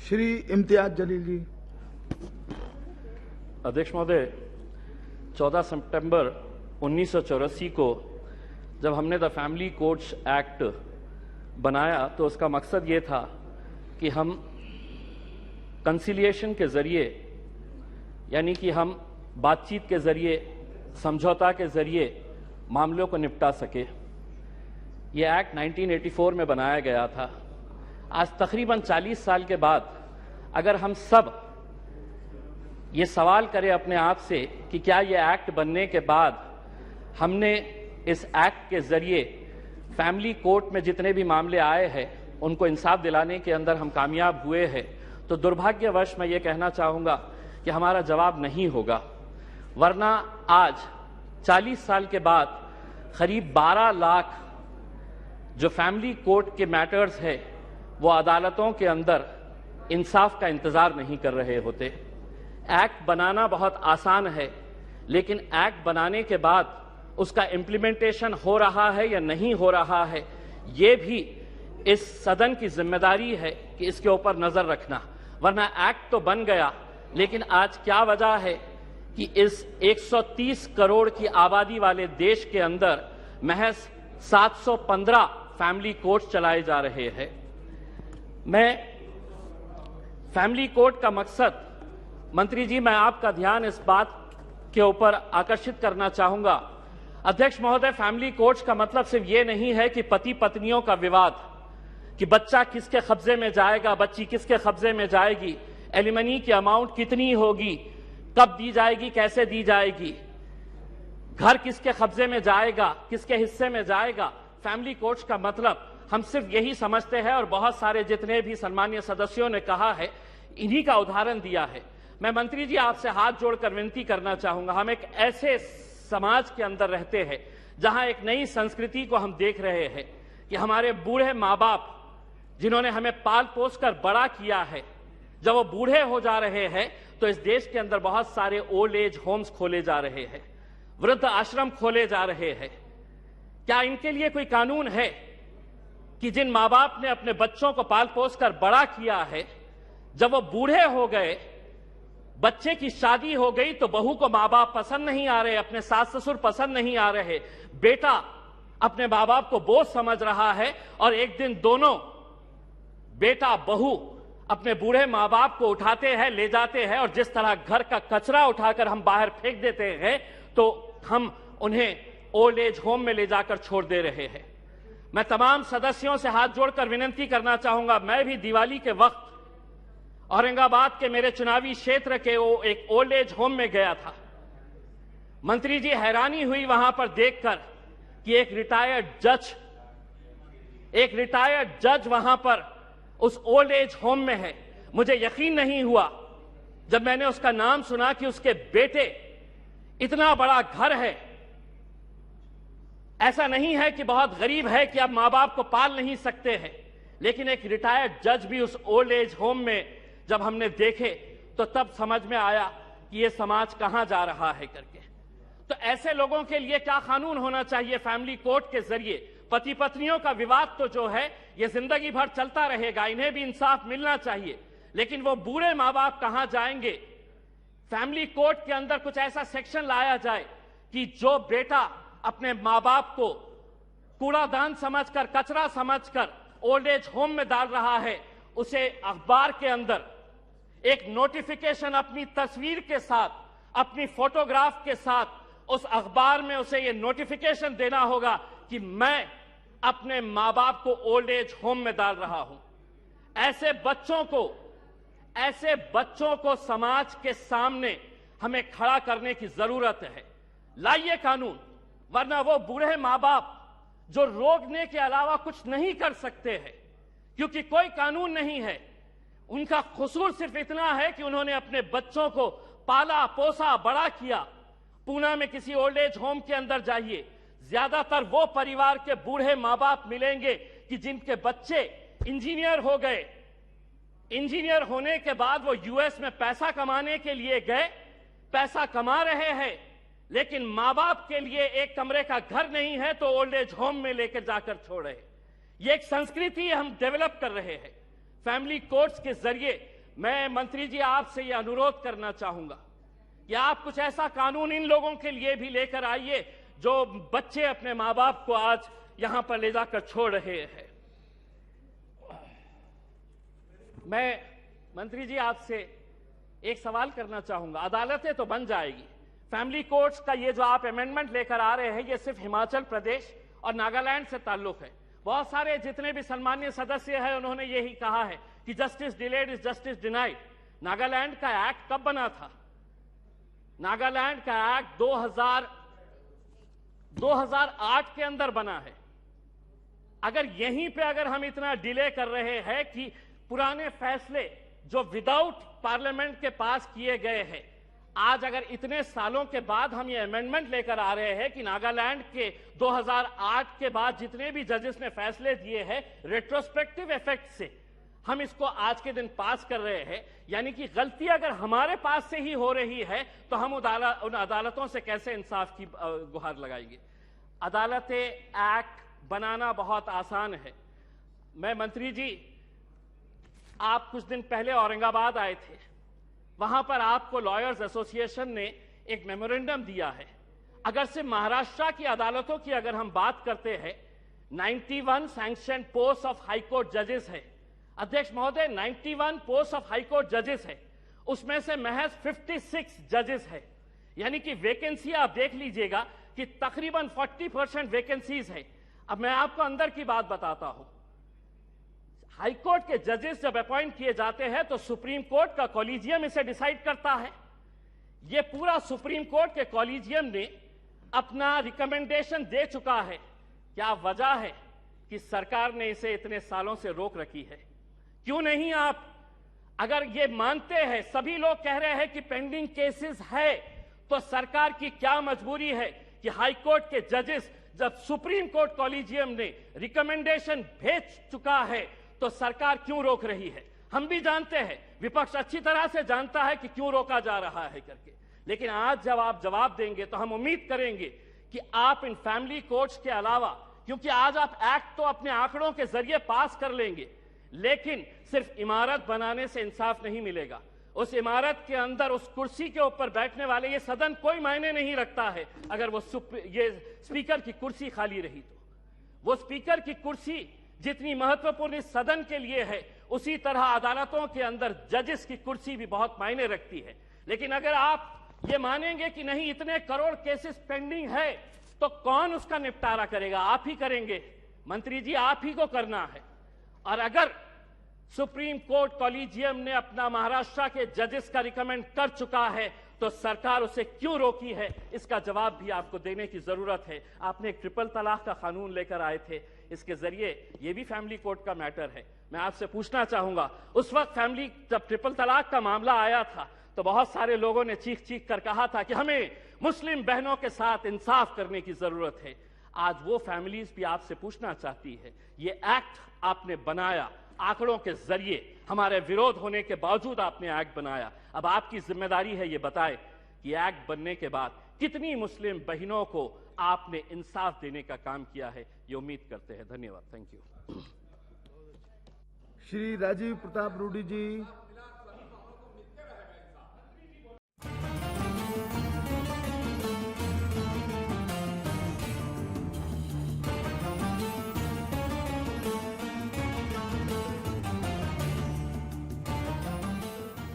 श्री इम्तियाज जलील जी। अध्यक्ष महोदय, 14 सितंबर 1984 को जब हमने द फैमिली कोर्ट्स एक्ट बनाया तो उसका मकसद ये था कि हम कंसिलिएशन के जरिए, यानी कि हम बातचीत के जरिए, समझौता के जरिए मामलों को निपटा सके। यह एक्ट 1984 में बनाया गया था। आज तकरीबन 40 साल के बाद अगर हम सब ये सवाल करें अपने आप से कि क्या ये एक्ट बनने के बाद हमने इस एक्ट के जरिए फैमिली कोर्ट में जितने भी मामले आए हैं उनको इंसाफ दिलाने के अंदर हम कामयाब हुए हैं, तो दुर्भाग्यवश मैं ये कहना चाहूँगा कि हमारा जवाब नहीं होगा। वरना आज 40 साल के बाद करीब 12 लाख जो फैमिली कोर्ट के मैटर्स है वो अदालतों के अंदर इंसाफ का इंतजार नहीं कर रहे होते। एक्ट बनाना बहुत आसान है, लेकिन एक्ट बनाने के बाद उसका इम्प्लीमेंटेशन हो रहा है या नहीं हो रहा है, ये भी इस सदन की जिम्मेदारी है कि इसके ऊपर नजर रखना। वरना एक्ट तो बन गया, लेकिन आज क्या वजह है कि इस 130 करोड़ की आबादी वाले देश के अंदर महज 715 फैमिली कोर्ट चलाए जा रहे हैं। मैं फैमिली कोर्ट का मकसद, मंत्री जी, मैं आपका ध्यान इस बात के ऊपर आकर्षित करना चाहूंगा। अध्यक्ष महोदय, फैमिली कोर्ट्स का मतलब सिर्फ ये नहीं है कि पति पत्नियों का विवाद, कि बच्चा किसके कब्जे में जाएगा, बच्ची किसके कब्जे में जाएगी, एलिमनी की अमाउंट कितनी होगी, कब दी जाएगी, कैसे दी जाएगी, घर किसके कब्जे में जाएगा, किसके हिस्से में जाएगा। फैमिली कोर्ट्स का मतलब हम सिर्फ यही समझते हैं, और बहुत सारे जितने भी सम्मानीय सदस्यों ने कहा है, इन्हीं का उदाहरण दिया है। मैं मंत्री जी आपसे हाथ जोड़कर विनती करना चाहूंगा, हम एक ऐसे समाज के अंदर रहते हैं जहां एक नई संस्कृति को हम देख रहे हैं कि हमारे बूढ़े माँ बाप जिन्होंने हमें पाल पोस कर बड़ा किया है, जब वो बूढ़े हो जा रहे हैं तो इस देश के अंदर बहुत सारे ओल्ड एज होम्स खोले जा रहे हैं, वृद्ध आश्रम खोले जा रहे हैं। क्या इनके लिए कोई कानून है कि जिन माँ बाप ने अपने बच्चों को पाल पोस कर बड़ा किया है, जब वो बूढ़े हो गए, बच्चे की शादी हो गई, तो बहू को माँ बाप पसंद नहीं आ रहे, अपने सास ससुर पसंद नहीं आ रहे, बेटा अपने माँ बाप को बोझ समझ रहा है, और एक दिन दोनों बेटा बहू अपने बूढ़े माँ बाप को उठाते हैं, ले जाते हैं, और जिस तरह घर का कचरा उठाकर हम बाहर फेंक देते हैं, तो हम उन्हें ओल्ड एज होम में ले जाकर छोड़ दे रहे हैं। मैं तमाम सदस्यों से हाथ जोड़कर विनती करना चाहूंगा, मैं भी दिवाली के वक्त औरंगाबाद के मेरे चुनावी क्षेत्र के वो एक ओल्ड एज होम में गया था। मंत्री जी, हैरानी हुई वहां पर देखकर कि एक रिटायर्ड जज वहां पर उस ओल्ड एज होम में है। मुझे यकीन नहीं हुआ जब मैंने उसका नाम सुना कि उसके बेटे, इतना बड़ा घर है, ऐसा नहीं है कि बहुत गरीब है कि आप मां बाप को पाल नहीं सकते हैं, लेकिन एक रिटायर्ड जज भी उस ओल्ड एज होम में जब हमने देखे तो तब समझ में आया कि ये समाज कहां जा रहा है करके। तो ऐसे लोगों के लिए क्या कानून होना चाहिए फैमिली कोर्ट के जरिए? पति पत्नियों का विवाद तो जो है ये जिंदगी भर चलता रहेगा, इन्हें भी इंसाफ मिलना चाहिए, लेकिन वो बूढ़े मां बाप कहां जाएंगे? फैमिली कोर्ट के अंदर कुछ ऐसा सेक्शन लाया जाए कि जो बेटा अपने मां बाप को कूड़ादान समझकर, कचरा समझकर ओल्ड एज होम में डाल रहा है, उसे अखबार के अंदर एक नोटिफिकेशन अपनी तस्वीर के साथ, अपनी फोटोग्राफ के साथ, उस अखबार में उसे ये नोटिफिकेशन देना होगा कि मैं अपने मां बाप को ओल्ड एज होम में डाल रहा हूं। ऐसे बच्चों को समाज के सामने हमें खड़ा करने की जरूरत है। लाइए कानून, वरना वो बूढ़े मां बाप जो रोकने के अलावा कुछ नहीं कर सकते हैं, क्योंकि कोई कानून नहीं है, उनका कसूर सिर्फ इतना है कि उन्होंने अपने बच्चों को पाला पोसा बड़ा किया। पूना में किसी ओल्ड एज होम के अंदर जाइए, ज्यादातर वो परिवार के बूढ़े मां बाप मिलेंगे कि जिनके बच्चे इंजीनियर हो गए, इंजीनियर होने के बाद वो यूएस में पैसा कमाने के लिए गए, पैसा कमा रहे हैं, लेकिन मां बाप के लिए एक कमरे का घर नहीं है तो ओल्ड एज होम में लेकर जाकर छोड़ रहे। ये एक संस्कृति हम डेवलप कर रहे हैं। फैमिली कोर्ट्स के जरिए मैं मंत्री जी आपसे यह अनुरोध करना चाहूंगा कि आप कुछ ऐसा कानून इन लोगों के लिए भी लेकर आइए जो बच्चे अपने मां बाप को आज यहां पर ले जाकर छोड़ रहे हैं। मैं मंत्री जी आपसे एक सवाल करना चाहूंगा। अदालतें तो बन जाएगी, फैमिली कोर्ट्स का ये जो आप अमेंडमेंट लेकर आ रहे हैं, ये सिर्फ हिमाचल प्रदेश और नागालैंड से ताल्लुक है। बहुत सारे जितने भी सम्मानीय सदस्य हैं उन्होंने यही कहा है कि justice delayed is justice denied. Nagaland का एक्ट कब बना था? नागालैंड का एक्ट 2008 के अंदर बना है। अगर यहीं पे अगर हम इतना डिले कर रहे हैं कि पुराने फैसले जो विदाउट पार्लियामेंट के पास किए गए हैं, आज अगर इतने सालों के बाद हम ये अमेंडमेंट लेकर आ रहे हैं कि नागालैंड के 2008 के बाद जितने भी जजेस ने फैसले दिए हैं रेट्रोस्पेक्टिव इफेक्ट से हम इसको आज के दिन पास कर रहे हैं, यानी कि गलती अगर हमारे पास से ही हो रही है तो हम उन अदालतों से कैसे इंसाफ की गुहार लगाएंगे? अदालतें एक्ट बनाना बहुत आसान है। मैं मंत्री जी, आप कुछ दिन पहले औरंगाबाद आए थे, वहां पर आपको लॉयर्स एसोसिएशन ने एक मेमोरेंडम दिया है। अगर से महाराष्ट्र की अदालतों की अगर हम बात करते हैं, 91 sanction post of high court जजेस है। अध्यक्ष महोदय, 91 पोस्ट ऑफ हाई कोर्ट जजेस है, उसमें से महज 56 जजेस है, यानी कि वैकेंसी आप देख लीजिएगा कि तकरीबन 40% वैकेंसीज है। अब मैं आपको अंदर की बात बताता हूं। हाई कोर्ट के जजेस जब अपॉइंट किए जाते हैं तो सुप्रीम कोर्ट का कॉलेजियम इसे डिसाइड करता है। यह पूरा सुप्रीम कोर्ट के कॉलेजियम ने अपना रिकमेंडेशन दे चुका है। क्या वजह है कि सरकार ने इसे इतने सालों से रोक रखी है? क्यों नहीं आप अगर ये मानते हैं, सभी लोग कह रहे हैं कि पेंडिंग केसेस है, तो सरकार की क्या मजबूरी है कि हाई कोर्ट के जजेस जब सुप्रीम कोर्ट कॉलेजियम ने रिकमेंडेशन भेज चुका है तो सरकार क्यों रोक रही है? हम भी जानते हैं, विपक्ष अच्छी तरह से जानता है कि क्यों रोका जा रहा है करके, लेकिन आज जब आप जवाब देंगे तो हम उम्मीद करेंगे कि आप इन फैमिली कोर्ट्स के अलावा, क्योंकि आज आप एक्ट तो अपने आंकड़ों के जरिए पास कर लेंगे, लेकिन सिर्फ इमारत बनाने से इंसाफ नहीं मिलेगा। उस इमारत के अंदर उस कुर्सी के ऊपर बैठने वाले, ये सदन कोई मायने नहीं रखता है अगर वो ये स्पीकर की कुर्सी खाली रही तो। वो स्पीकर की कुर्सी जितनी महत्वपूर्ण इस सदन के लिए है, उसी तरह अदालतों के अंदर जजेस की कुर्सी भी बहुत मायने रखती है। लेकिन अगर आप ये मानेंगे कि नहीं, इतने करोड़ केसेस पेंडिंग है, तो कौन उसका निपटारा करेगा? आप ही करेंगे मंत्री जी, आप ही को करना है। और अगर सुप्रीम कोर्ट कॉलेजियम ने अपना महाराष्ट्र के जजेस का रिकमेंड कर चुका है तो सरकार उसे क्यों रोकी है, इसका जवाब भी आपको देने की जरूरत है। आपने एक ट्रिपल तलाक का कानून लेकर आए थे, इसके जरिए ये भी फैमिली कोर्ट का मैटर है। मैं आपसे पूछना चाहूंगा, उस वक्त फैमिली जब ट्रिपल तलाक का मामला आया था तो बहुत सारे लोगों ने चीख चीख कर कहा था कि हमें मुस्लिम बहनों के साथ इंसाफ करने की जरूरत है। आज वो फैमिलीज भी आपसे पूछना चाहती है, ये एक्ट आपने बनाया आंकड़ों के जरिए, हमारे विरोध होने के बावजूद आपने एक्ट बनाया। अब आपकी जिम्मेदारी है ये बताएं कि एक्ट बनने के बाद कितनी मुस्लिम बहनों को आपने इंसाफ देने का काम किया है, ये उम्मीद करते हैं। धन्यवाद। Thank you. Shri Rajiv Pratap Rudy ji.